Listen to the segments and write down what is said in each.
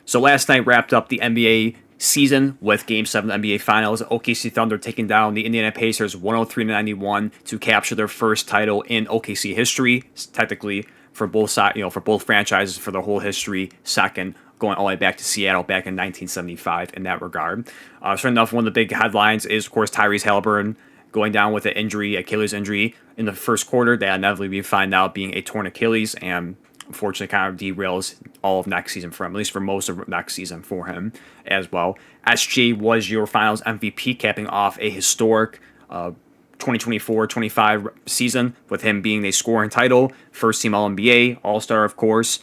So last night wrapped up the NBA season with Game 7 of the NBA Finals. OKC Thunder taking down the Indiana Pacers 103-91 to capture their first title in OKC history. Technically, for both sides, for both franchises, for the whole history, second, going all the way back to Seattle back in 1975 in that regard. Sure enough, one of the big headlines is, of course, Tyrese Halliburton going down with an injury, Achilles injury, in the first quarter. That inevitably we find out being a torn Achilles, and unfortunately kind of derails all of next season for him, at least for most of next season for him as well. SG was your finals MVP, capping off a historic 2024-25 season with him being a scoring title, first team All-NBA, All-Star, of course,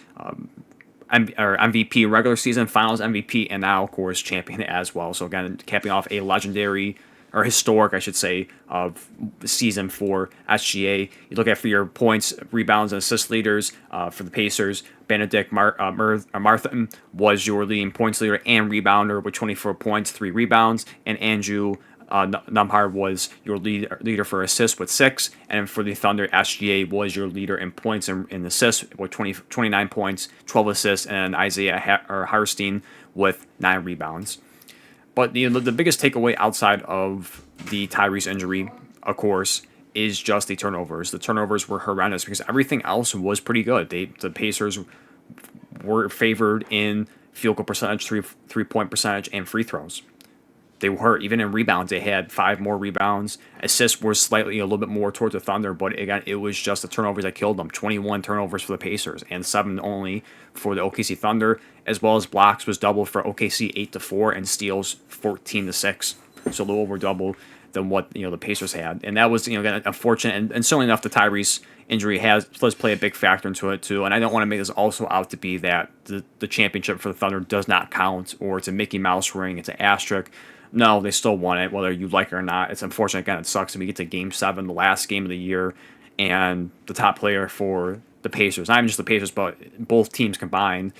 MVP regular season, finals MVP, and now, of course, champion as well. So again, capping off a legendary, or historic, I should say, of season for SGA. You look at for your points, rebounds, and assist leaders for the Pacers. Benedict Martin was your leading points leader and rebounder with 24 points, 3 rebounds, and Andrew Nembhard was your leader for assists with 6, and for the Thunder, SGA was your leader in points and assists with 29 points, 12 assists, and Isaiah Hartenstein with 9 rebounds. But the biggest takeaway outside of the Tyrese injury, of course, is just the turnovers. The turnovers were horrendous because everything else was pretty good. The Pacers were favored in field goal percentage, three-point percentage, and free throws. They were, even in rebounds, they had 5 more rebounds. Assists were slightly a little bit more towards the Thunder, but again, it was just the turnovers that killed them. 21 turnovers for the Pacers and 7 only for the OKC Thunder, as well as blocks was double for OKC 8-4 and steals 14-6. So a little over double than what the Pacers had, and that was again unfortunate, and certainly enough the Tyrese injury does play a big factor into it too. And I don't want to make this also out to be that the championship for the Thunder does not count, or it's a Mickey Mouse ring, it's an asterisk. No, they still won it, whether you like it or not. It's unfortunate. Again, it sucks when we get to Game 7, the last game of the year, and the top player for the Pacers, not even just the Pacers, but both teams combined,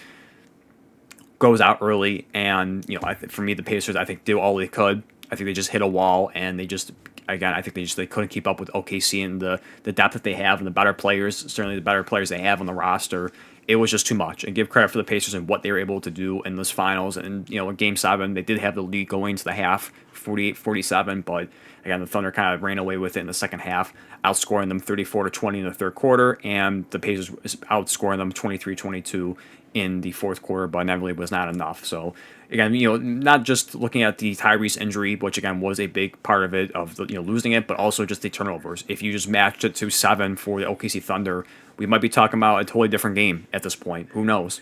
goes out early. And, for me, the Pacers, I think, did all they could. I think they just hit a wall, and they just, again, I think they couldn't keep up with OKC and the depth that they have and the better players, certainly the better players they have on the roster. It was just too much. And give credit for the Pacers and what they were able to do in this finals. And, in Game 7, they did have the lead going to the half, 48-47, but again, the Thunder kind of ran away with it in the second half, outscoring them 34-20 in the third quarter, and the Pacers outscoring them 23-22 in the fourth quarter, but inevitably was not enough. So again, not just looking at the Tyrese injury, which again was a big part of it, of losing it, but also just the turnovers. If you just matched it to 7 for the OKC Thunder, we might be talking about a totally different game at this point. Who knows?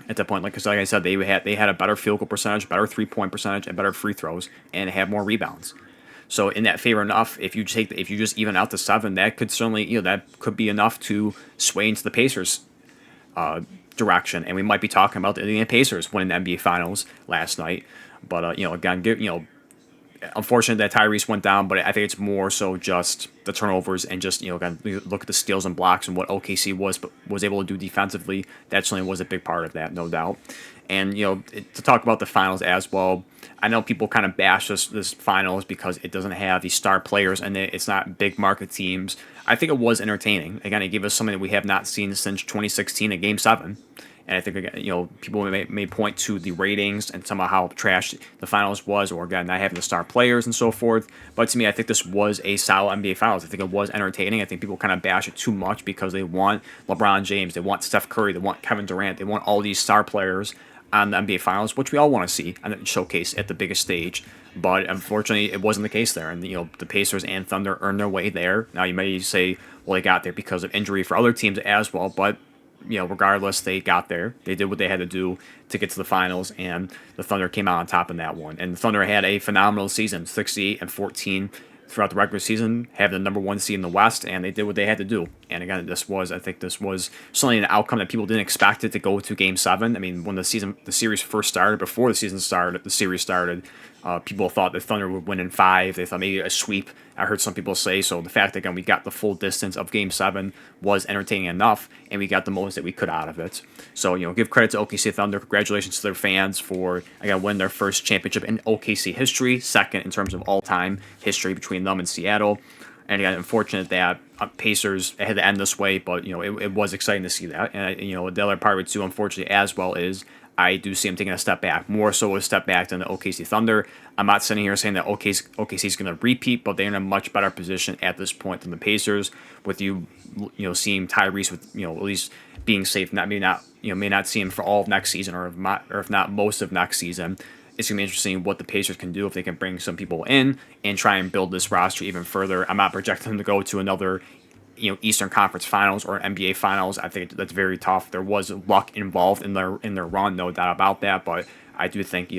At that point, like I said, they had a better field goal percentage, better 3-point percentage, and better free throws, and had more rebounds. So in that favor enough, if you just even out to 7, that could certainly that could be enough to sway into the Pacers direction, and we might be talking about the Indiana Pacers winning the NBA Finals last night. But again, unfortunate that Tyrese went down, but I think it's more so just the turnovers and just again, look at the steals and blocks and what OKC was able to do defensively. That certainly was a big part of that, no doubt. And to talk about the finals as well, I know people kind of bash this finals because it doesn't have the star players and it's not big market teams. I think it was entertaining. Again, it gave us something that we have not seen since 2016 at Game 7. And I think, again, people may point to the ratings and somehow how trash the finals was, or again, not having the star players and so forth. But to me, I think this was a solid NBA Finals. I think it was entertaining. I think people kind of bash it too much because they want LeBron James, they want Steph Curry, they want Kevin Durant, they want all these star players on the NBA Finals, which we all want to see and showcase at the biggest stage. But unfortunately, it wasn't the case there. And the Pacers and Thunder earned their way there. Now you may say, well, they got there because of injury for other teams as well, but regardless, they got there. They did what they had to do to get to the finals, and the Thunder came out on top in that one. And the Thunder had a phenomenal season, 68-14 throughout the regular season, having the number 1 seed in the West, and they did what they had to do. And again, I think this was certainly an outcome that people didn't expect it to go to Game 7. I mean, when the series first started, before the series started, people thought the Thunder would win in 5. They thought maybe a sweep. I heard some people say so. The fact that, again, we got the full distance of Game 7 was entertaining enough, and we got the most that we could out of it. So, give credit to OKC Thunder. Congratulations to their fans for, again, winning their first championship in OKC history, second in terms of all-time history between them and Seattle. And again, unfortunate that Pacers had to end this way, but it was exciting to see that. And the other part of it too, unfortunately, as well, is I do see them taking a step back, more so a step back than the OKC Thunder. I'm not sitting here saying that OKC is going to repeat, but they're in a much better position at this point than the Pacers. With seeing Tyrese with at least being safe, may not see him for all of next season, or if not most of next season. It's going to be interesting what the Pacers can do if they can bring some people in and try and build this roster even further. I'm not projecting them to go to another Eastern Conference Finals or NBA Finals. I think that's very tough. There was luck involved in their run, no doubt about that. But I do think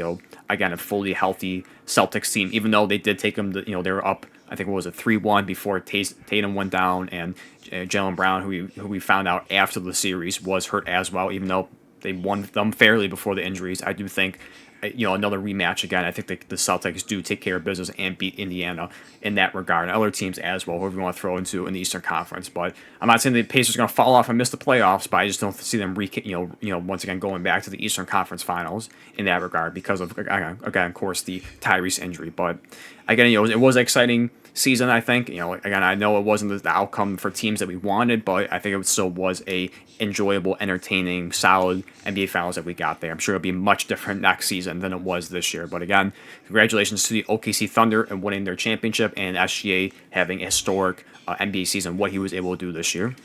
again, a fully healthy Celtics team, even though they did take them to, they were up. I think it was a 3-1 before Tatum went down, and Jaylen Brown, who we found out after the series, was hurt as well. Even though they won them fairly before the injuries, I do think another rematch again. I think the Celtics do take care of business and beat Indiana in that regard, and other teams as well, whoever you want to throw into in the Eastern Conference. But I'm not saying the Pacers are going to fall off and miss the playoffs, but I just don't see them once again going back to the Eastern Conference Finals in that regard because of again, of course, the Tyrese injury. But again, it was an exciting season. I think again, I know it wasn't the outcome for teams that we wanted, but I think it still was a enjoyable, entertaining, solid NBA Finals that we got there. I'm sure it'll be much different next season than it was this year. But again, congratulations to the OKC Thunder and winning their championship, and SGA having a historic NBA season, what he was able to do this year.